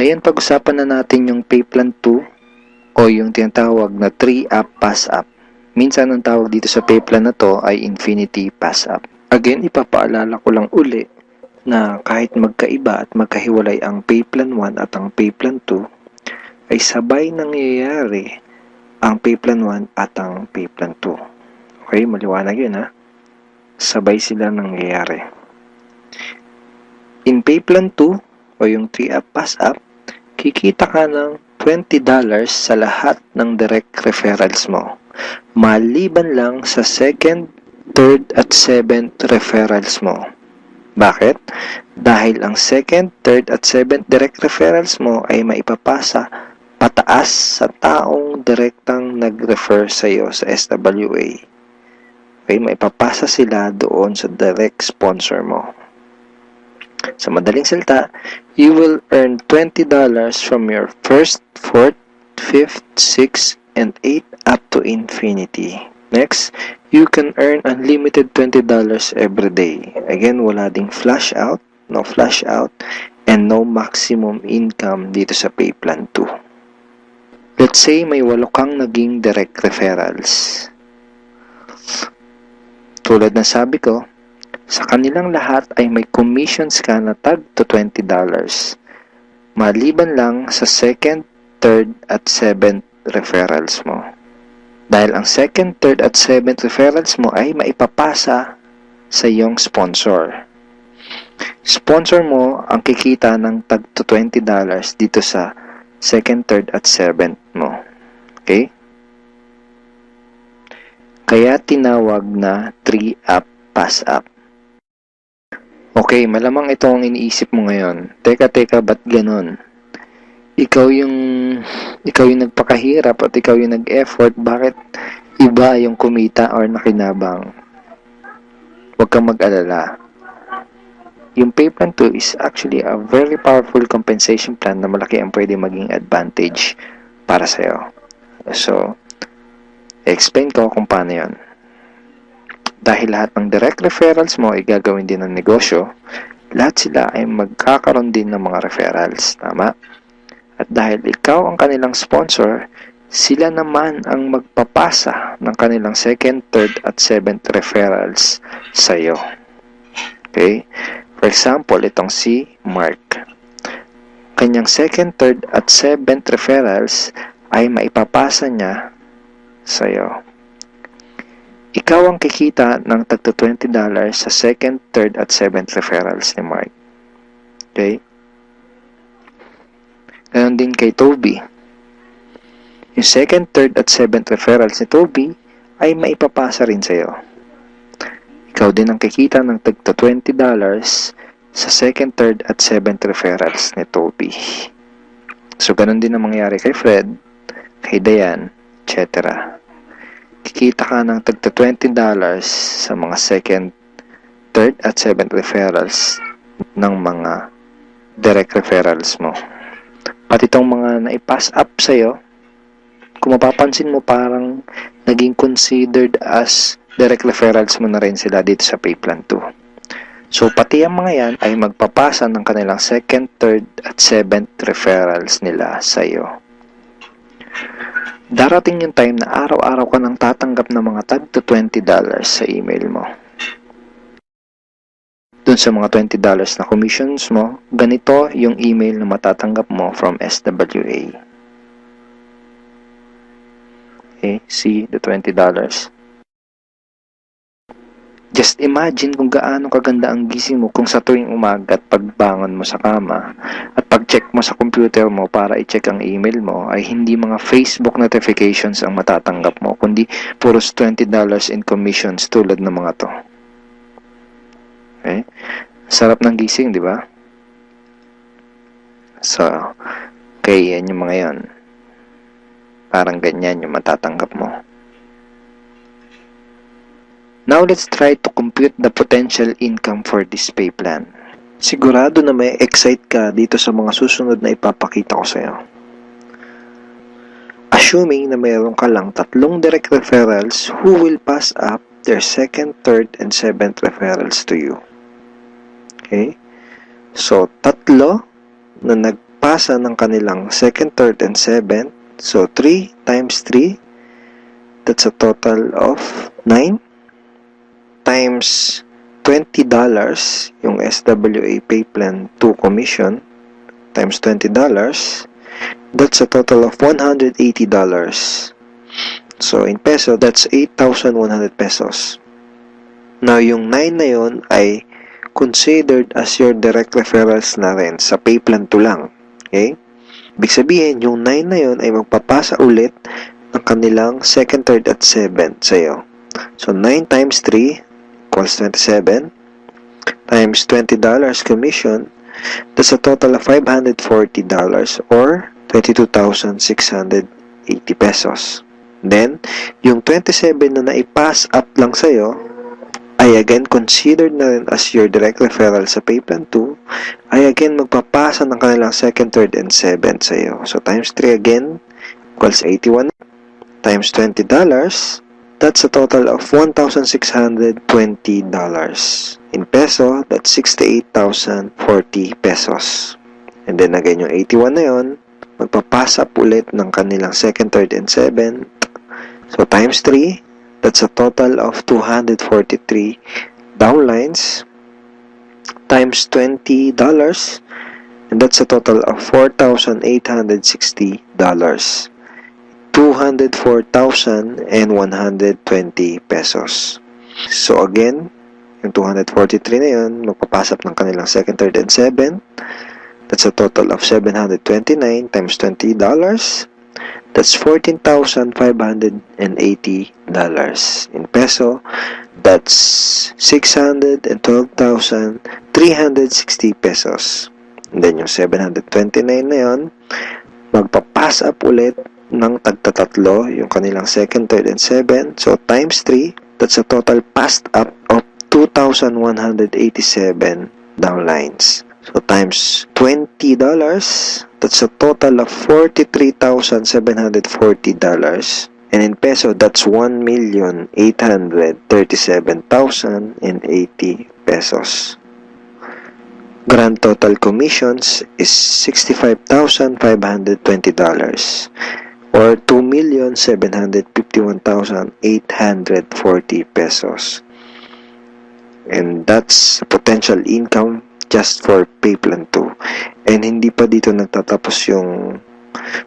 Ngayon, pag-usapan na natin yung pay plan 2 o yung tinatawag na 3-up pass-up. Minsan, ang tawag dito sa pay plan na to ay infinity pass-up. Again, ipapaalala ko lang uli na kahit magkaiba at magkahiwalay ang pay plan 1 at ang pay plan 2, ay sabay nangyayari ang pay plan 1 at ang pay plan 2. Okay, maliwanag yun ha. Sabay sila nangyayari. In pay plan 2 o yung 3-up pass-up, kikita ka ng $20 sa lahat ng direct referrals mo. Maliban lang sa second, third at seventh referrals mo. Bakit? Dahil ang second, third at seventh direct referrals mo ay maipapasa pataas sa taong direktang nag-refer sa iyo sa SWA. Okay, maipapasa sila doon sa direct sponsor mo. Sa madaling salita, you will earn $20 from your first, fourth, fifth, sixth, and 8th up to infinity. Next, you can earn unlimited $20 every day. Again, wala ding flash out, no flash out, and no maximum income dito sa pay plan 2. Let's say may 8 kang naging direct referrals. Tulad na sabi ko, sa kanilang lahat ay may commissions ka na tag to $20. Maliban lang sa second, third at seventh referrals mo. Dahil ang second, third at seventh referrals mo ay maipapasa sa iyong sponsor. Sponsor mo ang kikita ng tag to $20 dito sa second, third at seventh mo. Okay? Kaya tinawag na 3-up pass-up. Okay, malamang ito ang iniisip mo ngayon. Teka, ba't ganun? Ikaw yung nagpakahirap at ikaw yung nag-effort, bakit iba yung kumita or nakinabang? Huwag kang mag-alala. Yung pay plan 2 is actually a very powerful compensation plan na malaki ang pwede maging advantage para sa'yo. So, explain ko kung paano yun. Dahil lahat ng direct referrals mo ay gagawin din ng negosyo, lahat sila ay magkakaroon din ng mga referrals. Tama? At dahil ikaw ang kanilang sponsor, sila naman ang magpapasa ng kanilang second, third at seventh referrals sa iyo. Okay? For example, itong si Mark. Kanyang second, third at seventh referrals ay maipapasa niya sa iyo. Ikaw ang kikita ng tagto $20 sa second, third at seventh referrals ni Mark. Okay? Ganon din kay Toby. Yung second, third at seventh referrals ni Toby ay maipapasa rin sa iyo. Ikaw din ang kikita ng tagto $20 sa second, third at seventh referrals ni Toby. So, ganon din ang mangyayari kay Fred, kay Diane, etc. Kikita ka ng tagto $20 sa mga second, third at seventh referrals ng mga direct referrals mo. Pati itong mga naipass up sa'yo, kung mapapansin mo parang naging considered as direct referrals mo na rin sila dito sa pay plan 2. So pati ang mga yan ay magpapasa ng kanilang second, third at seventh referrals nila sa'yo. Darating yung time na araw-araw ka nang tatanggap ng mga tag to $20 sa email mo. Dun sa mga $20 na commissions mo, ganito yung email na matatanggap mo from SWA. Okay, see the $20. Just imagine kung gaano kaganda ang gising mo kung sa tuwing umaga at pagbangon mo sa kama at pag-check mo sa computer mo para i-check ang email mo ay hindi mga Facebook notifications ang matatanggap mo, kundi puros $20 in commissions tulad ng mga to. Okay? Sarap ng gising, di ba? So, okay, yan yung mga yan. Parang ganyan yung matatanggap mo. Now, let's try to compute the potential income for this pay plan. Sigurado na may excite ka dito sa mga susunod na ipapakita ko sa'yo. Assuming na mayroon ka lang 3 direct referrals who will pass up their second, third, and seventh referrals to you. Okay? So, 3 na magpapasa ng kanilang 2nd, 3rd, and 7th. So, 3 times 3, that's a total of 9 times $20 yung SWA Pay Plan 2 commission times $20, that's a total of $180. So, in peso, that's 8,100 pesos. Now, yung 9 na yun ay considered as your direct referrals na rin sa Pay Plan 2 lang. Okay? Ibig sabihin, yung 9 na yun ay magpapasa ulit ng kanilang 2nd, 3rd, at 7th sa'yo. So, 9 times 3 equals 27 times $20 commission, that's a total of $540 or 22,680 pesos. Then, yung 27 na naipass up lang sa'yo ay again considered na rin as your direct referral sa Pay Plan 2 ay again magpapasa ng kanilang 2nd, 3rd, and 7th sa'yo. So, times 3 again equals 81 times $20, that's a total of $1,620. In peso, that's 68,040 pesos. And then again, yung 81 na yun, magpapasa up ulit ng kanilang 2nd, 3rd, and 7th. So, times 3, that's a total of 243 downlines times $20, and that's a total of $4,860. 204,120 pesos. So again, yung 243 na yun, magpapasap ng kanilang 2nd, 3rd, and 7th. That's a total of $729 times $20. That's $14,580. In peso, that's 612,360 pesos. And then yung 729 na yun, magpapass up ulit ng tagtatatlo yung kanilang 2nd, 3rd, and 7th. So, times 3, that's a total passed up of 2,187 downlines. So, times $20, that's a total of $43,740. And in peso, that's 1,837,080 pesos. Grand total commissions is $65,520 or 2,751,840 pesos. And that's potential income just for Pay Plan 2. And hindi pa dito nagtatapos yung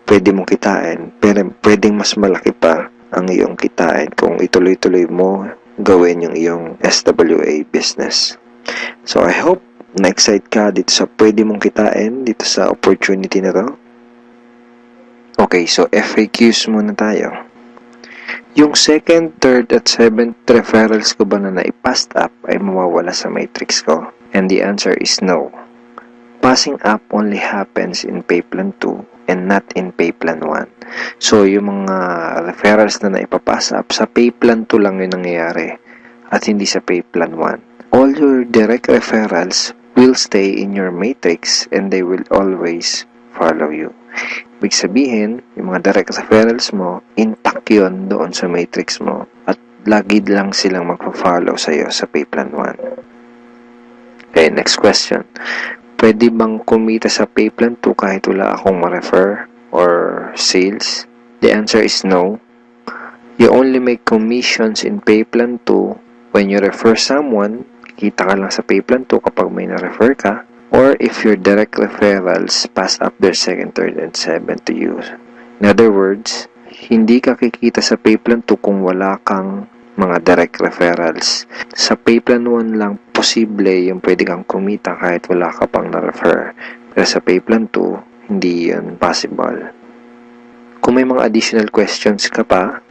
pwede mong kitain, pero pwedeng mas malaki pa ang iyong kitain kung ituloy-tuloy mo gawin yung iyong SWA business. So I hope na-excite ka dito sa pwede mong kitain dito sa opportunity na to. Okay, so FAQs muna tayo. Yung 2nd, 3rd, at 7th referrals ko ba na naipassed up ay mawawala sa matrix ko? And the answer is no. Passing up only happens in Pay Plan 2 and not in Pay Plan 1. So, yung mga referrals na naipapass up, sa Pay Plan 2 lang yun nangyayari at hindi sa Pay Plan 1. All your direct referrals will stay in your matrix and they will always follow you. Ibig sabihin, yung mga direct referrals mo, intact yun doon sa matrix mo at lagi lang silang magpa-follow sa'yo sa Pay Plan 1. Okay, next question. Pwede bang kumita sa Pay Plan 2 kahit wala akong ma-refer or sales? The answer is no. You only make commissions in Pay Plan 2 when you refer someone. Kita ka lang sa Pay Plan 2 kapag may na-refer ka. Or if your direct referrals pass up their 2nd, 3rd, and 7th to you. In other words, hindi ka kikita sa Pay Plan 2 kung wala kang mga direct referrals. Sa Pay Plan 1 lang posible yung pwede kang kumita kahit wala ka pang na-refer. Pero sa Pay Plan 2, hindi yun possible. Kung may mga additional questions ka pa,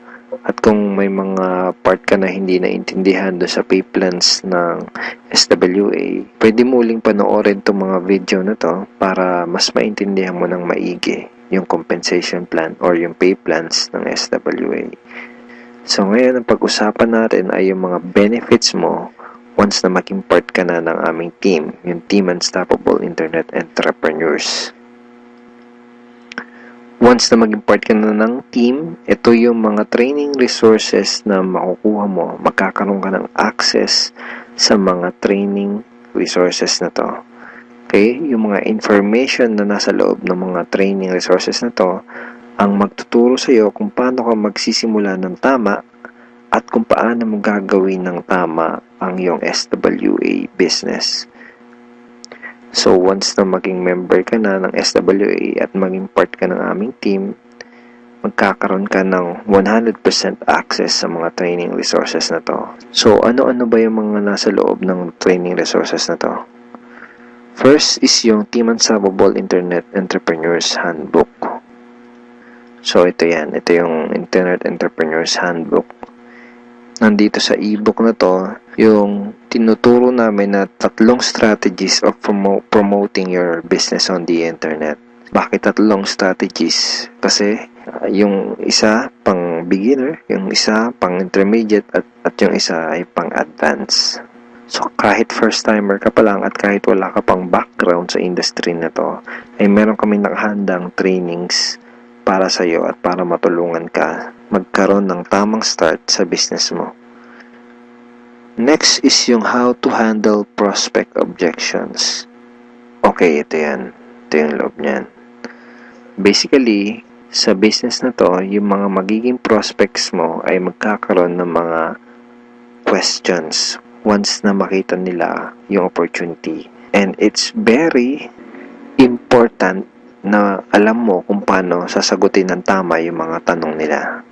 at kung may mga part ka na hindi naintindihan do sa pay plans ng SWA, pwede mo uling panoorin itong mga video na to para mas maintindihan mo ng maigi yung compensation plan or yung pay plans ng SWA. So ngayon, ang pag-usapan natin ay yung mga benefits mo once na maging part ka na ng aming team, yung Team Unstoppable Internet Entrepreneurs. Once na maging part ka na ng team, ito yung mga training resources na makukuha mo. Magkakaroon ka ng access sa mga training resources na to. Okay? Yung mga information na nasa loob ng mga training resources na to ang magtuturo sa iyo kung paano ka magsisimula ng tama at kung paano mo gagawin ng tama ang iyong SWA business. So, once na maging member ka na ng SWA at maging part ka ng aming team, magkakaroon ka ng 100% access sa mga training resources na to. So, ano-ano ba yung mga nasa loob ng training resources na to? First is yung Team Unstoppable Internet Entrepreneurs Handbook. So, ito yan. Ito yung Internet Entrepreneurs Handbook. Nandito sa ebook na to, yung tinuturo namin na 3 strategies of promoting your business on the internet. Bakit 3 strategies? Kasi yung isa pang beginner, yung isa pang intermediate, at yung isa ay pang advanced. So, kahit first timer ka pa lang at kahit wala ka pang background sa industry na to, ay meron kami nakahandang trainings para sa iyo at para matulungan ka magkaroon ng tamang start sa business mo. Next is yung how to handle prospect objections. Okay, ito yan. Ito yung loob niyan. Basically, sa business na to, yung mga magiging prospects mo ay magkakaroon ng mga questions once na makita nila yung opportunity. And it's very important na alam mo kung paano sasagutin ng tama yung mga tanong nila.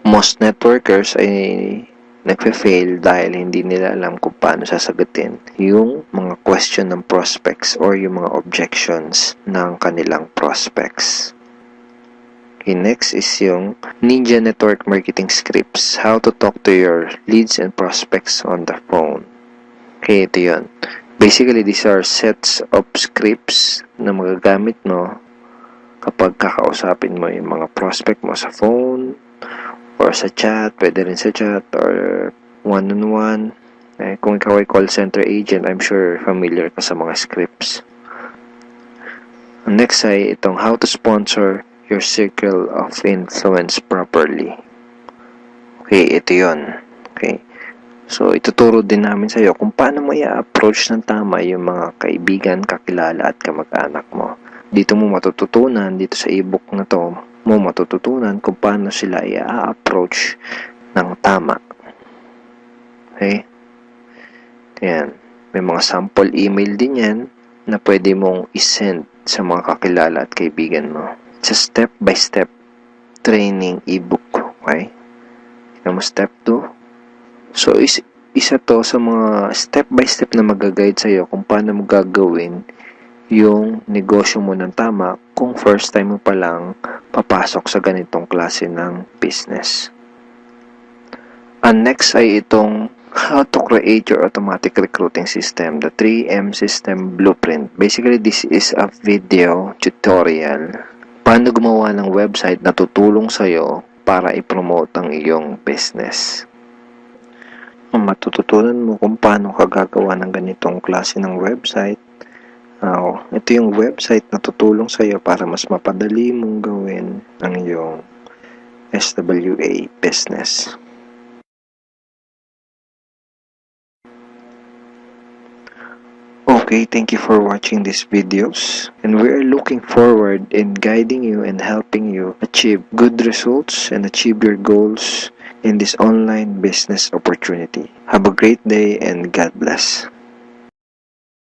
Most networkers ay nagfe-fail dahil hindi nila alam kung paano sasagutin yung mga question ng prospects or yung mga objections ng kanilang prospects. Okay, next is yung Ninja Network Marketing Scripts. How to talk to your leads and prospects on the phone. Okay, ito yun. Basically, these are sets of scripts na magagamit mo kapag kakausapin mo yung mga prospect mo sa phone or sa chat. Pwede rin sa chat or one-on-one. Kung ikaw ay call center agent, I'm sure familiar ka sa mga scripts. Next ay itong how to sponsor your circle of influence properly. Okay, ito yun. Okay. So, ituturo din namin sa iyo kung paano mo i-approach ng tama yung mga kaibigan, kakilala at kamag-anak mo. Dito mo matututunan, dito sa ebook na to, mo matututunan kung paano sila i-approach ng tama. Okay? Yan. May mga sample email din yan na pwede mong isend sa mga kakilala at kaibigan mo. It's a step-by-step training ebook. Okay? Tignan mo step 2. So, isa to sa mga step-by-step na mag-guide sa'yo kung paano mo gagawin yung negosyo mo ng tama kung first time mo pa lang papasok sa ganitong klase ng business. And next ay itong how to create your automatic recruiting system, the 3M system blueprint. Basically, this is a video tutorial paano gumawa ng website na tutulong sa'yo para i-promote ang iyong business. Matututunan mo kung paano ka gagawa ng ganitong klase ng website. Ito yung website na tutulong sa'yo para mas mapadali mong gawin ang iyong SWA business. Okay, thank you for watching these videos, and we are looking forward in guiding you and helping you achieve good results and achieve your goals in this online business opportunity. Have a great day and God bless.